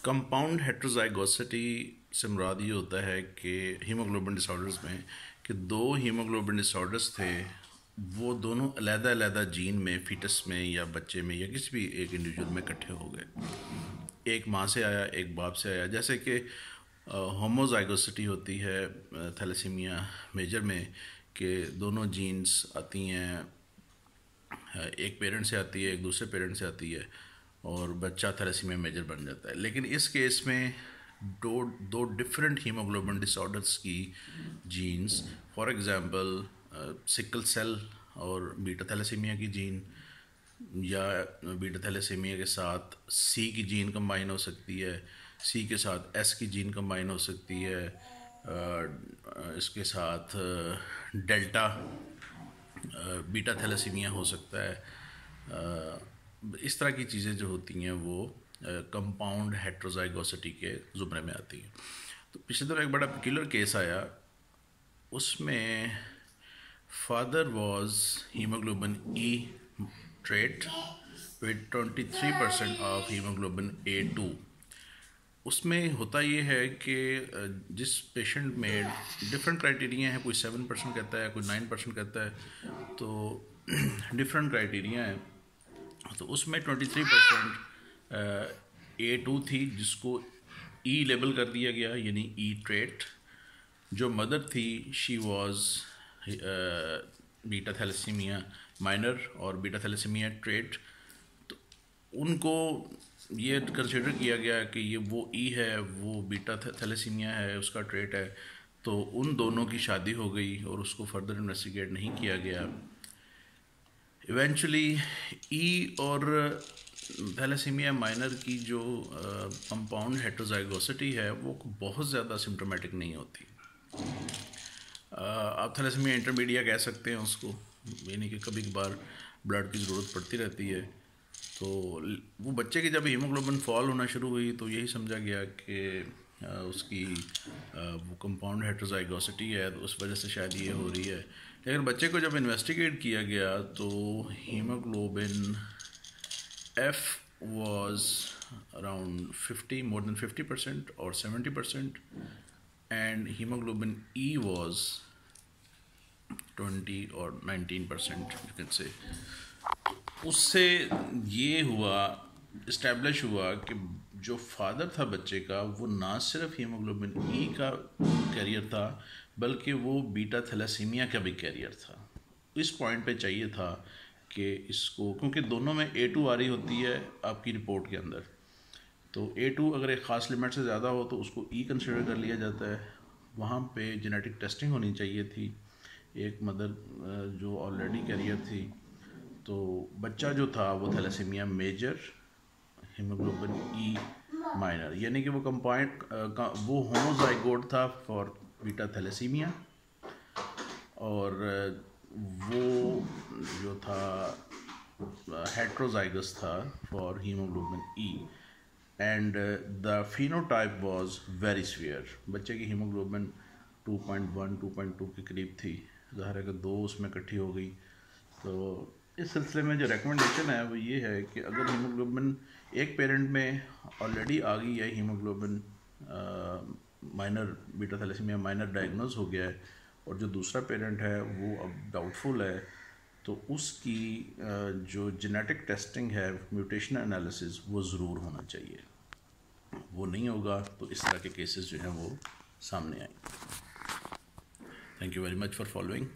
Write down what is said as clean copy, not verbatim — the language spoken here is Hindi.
कंपाउंड हेट्रोजाइगोसिटी से मुराद ये होता है कि हीमोग्लोबिन डिसऑर्डर्स में कि दो हीमोग्लोबिन डिसऑर्डर्स थे, वो दोनों अलग-अलग जीन में, फीटस में या बच्चे में या किसी भी एक इंडिविजुअल में इकट्ठे हो गए। एक माँ से आया, एक बाप से आया। जैसे कि होमोजाइगोसिटी होती है थैलेसीमिया मेजर में कि दोनों जीन्स आती हैं, एक पेरेंट से आती है, एक दूसरे पेरेंट से आती है और बच्चा थैलेसीमिया मेजर बन जाता है। लेकिन इस केस में दो डिफरेंट हीमोग्लोबिन डिसऑर्डर्स की genes, for example sickle cell और बीटा थैलेसीमिया की जीन, या बीटा थैलेसीमिया के साथ सी की जीन कंबाइन हो सकती है, सी के साथ एस की जीन कंबाइन हो सकती है, इसके साथ डेल्टा बीटा थैलेसीमिया हो सकता है। इस तरह की चीज़ें जो होती हैं वो कंपाउंड हेट्रोजाइगोसिटी के ज़ुमरे में आती हैं। तो पिछले दिनों एक बड़ा पेक्यूलर केस आया, उसमें father was haemoglobin E trait with 23% of haemoglobin A2। उसमें होता ये है कि जिस पेशेंट में डिफरेंट क्राइटेरिया हैं, कोई 7% कहता है, कोई 9% कहता है, तो डिफरेंट क्राइटेरिया हैं। तो उसमें 23% A2 थी, जिसको ई लेबल कर दिया गया, यानी ई ट्रेट। जो मदर थी she was beta thalassemia minor और बीटा थैलेसीमिया ट्रेट। तो उनको ये कंसिडर किया गया कि ये वो ई है, वो बीटा थैलेसीमिया है, उसका ट्रेट है। तो उन दोनों की शादी हो गई और उसको फर्दर इन्वेस्टिगेट नहीं किया गया। इवेंचुअली ई और थैलेसीमिया माइनर की जो कंपाउंड हेट्रोजाइगोसिटी है वो बहुत ज़्यादा सिम्टोमेटिक नहीं होती। आप थैलेसीमिया इंटरमीडिया कह सकते हैं उसको, यानी कि कभी कभार ब्लड की ज़रूरत पड़ती रहती है। तो वो बच्चे की जब हीमोग्लोबिन फॉल होना शुरू हुई तो यही समझा गया कि उसकी वो कंपाउंड हेट्रोजाइगोसिटी है, तो उस वजह से शायद ये हो रही है। लेकिन बच्चे को जब इन्वेस्टिगेट किया गया तो haemoglobin F was around 50, more than 50% or 70%, and hemoglobin E was 20 or 19%, you can say. उससे ये हुआ, इस्टेब्लिश हुआ कि जो फादर था बच्चे का वो ना सिर्फ हीमोग्लोबिन ई का कैरियर था, बल्कि वो बीटा थैलेसीमिया का भी कैरियर था। इस पॉइंट पे चाहिए था कि इसको, क्योंकि दोनों में A2 आ रही होती है आपकी रिपोर्ट के अंदर, तो A2 अगर एक ख़ास लिमिट से ज़्यादा हो तो उसको ई कंसिडर कर लिया जाता है। वहाँ पे जेनेटिक टेस्टिंग होनी चाहिए थी, एक मदर जो ऑलरेडी कैरियर थी। तो बच्चा जो था वो thalassemia major, hemoglobin E minor, यानी कि वो वो होमोजाइगोट था फॉर बीटा थैलेसीमिया, और वो जो था हेट्रोजाइगस था for haemoglobin E, and the phenotype was very severe. बच्चे की हीमोग्लोबिन 2.1 2.2 के करीब थी, ज़ाहिर है कि दो उसमें इकट्ठी हो गई। तो इस सिलसिले में जो रिकमेंडेशन है वो ये है कि अगर हीमोग्लोबिन एक पेरेंट में ऑलरेडी आ गई है, hemoglobin minor beta thalassemia minor diagnose हो गया है, और जो दूसरा पेरेंट है वो अब डाउटफुल है, तो उसकी जो जेनेटिक टेस्टिंग है, म्यूटेशन एनालिसिस, वो ज़रूर होना चाहिए। वो नहीं होगा तो इस तरह के केसेस जो हैं वो सामने आएंगे। Thank you very much for following.